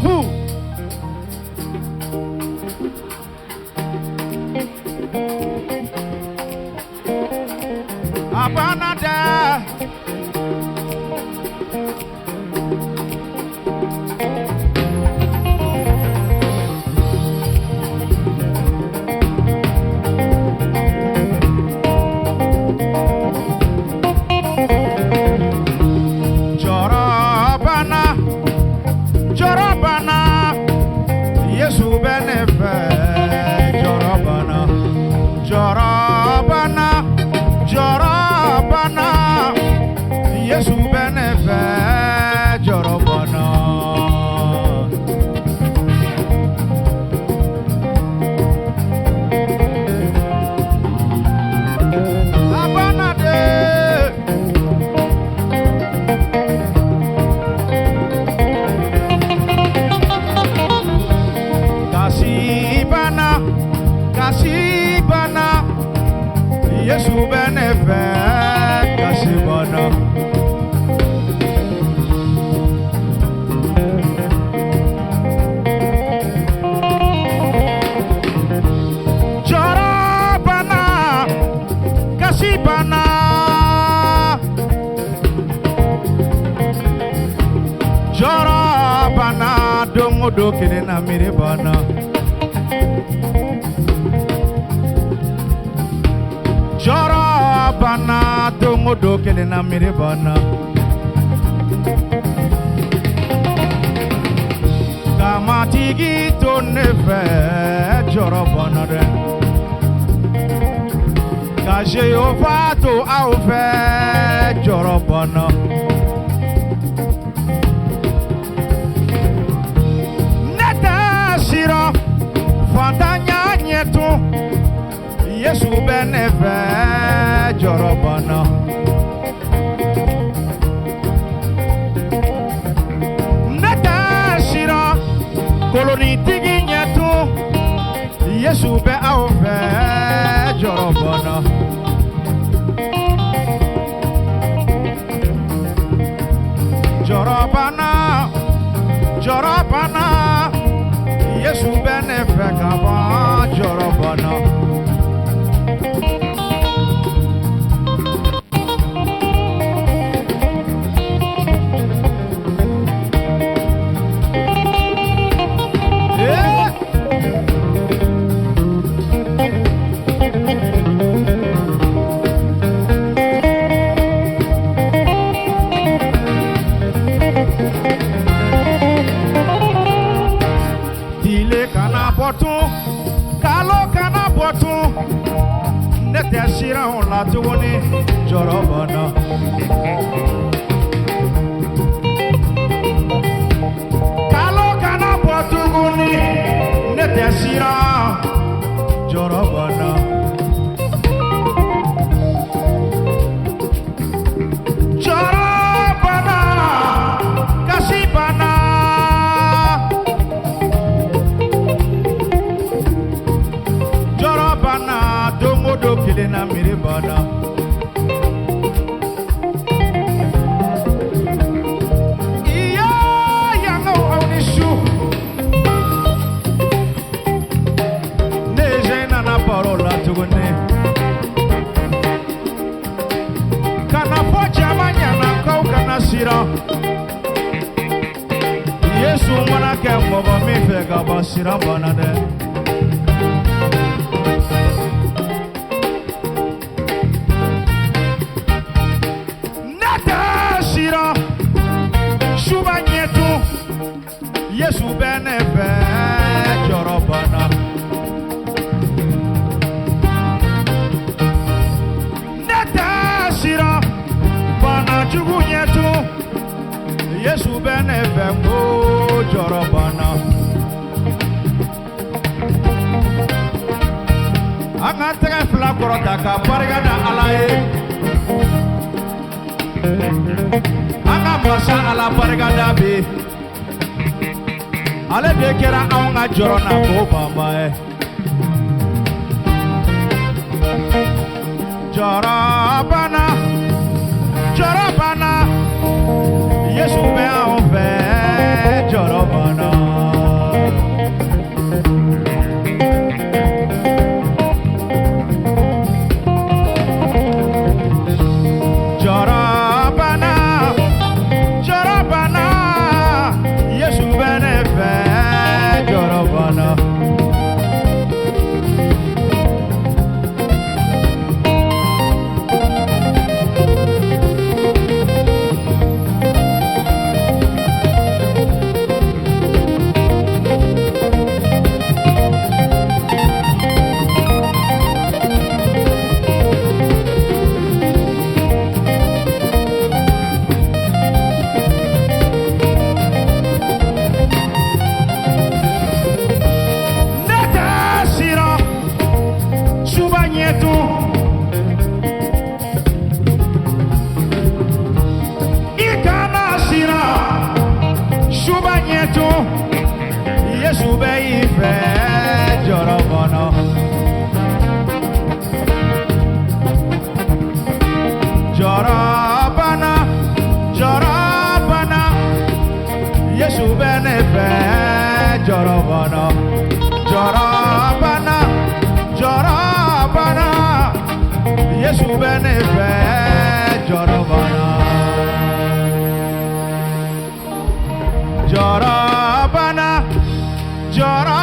Who? Abanada. Jorabana, Yesu benefe. Jorabana, Jorabana, Jorabana, Yesu benefe. Jorabana. Abanade. Kasibana, Yesu benefe, Kasibana. Jorabana, Kasibana. Jorabana, domodo kene na miribana. Jorabana, domodo kele na miribana. Kamatigi to nefe, Jorabana de. Kaje ovato aufe, Jorabana. Neta sira, fantanya nyetu. Yesu benefe. Jorabana. Neta shira koloni tigi nyetu. Yesu be aufe. Jorabana. Jorabana, Jorabana, Yesu benefe kaba. Jorabana. Kalo kana botu nete shira on la tuoni Jorabana. Kalo kana botu guni nete shira Jorabana. Jorabana, Kasibana. Domodo kile na miribana. Iya yango aunishu. Neje na na parola tugone. Kana pocha manya na kau kana sira. Yesu mwana kembo ba mifega basira banade. Yesu benefe. Jorabana. Neta sira bana jugu nyetu. Yesu benefe mo Jorabana. Anga tege fla korota ka parigada alaye. Anga masa ala parigada be. Ale de kera aunga jorona ko bamba. Jorabana, Jorabana, Yesu be aufe. Jorabana. Yesu be ife jorobono. Jorobana, jorobana. Yesu be ife jorobono. Jorobana, jorobana. Yesu be ife jorobono. Jorobana, jorobana.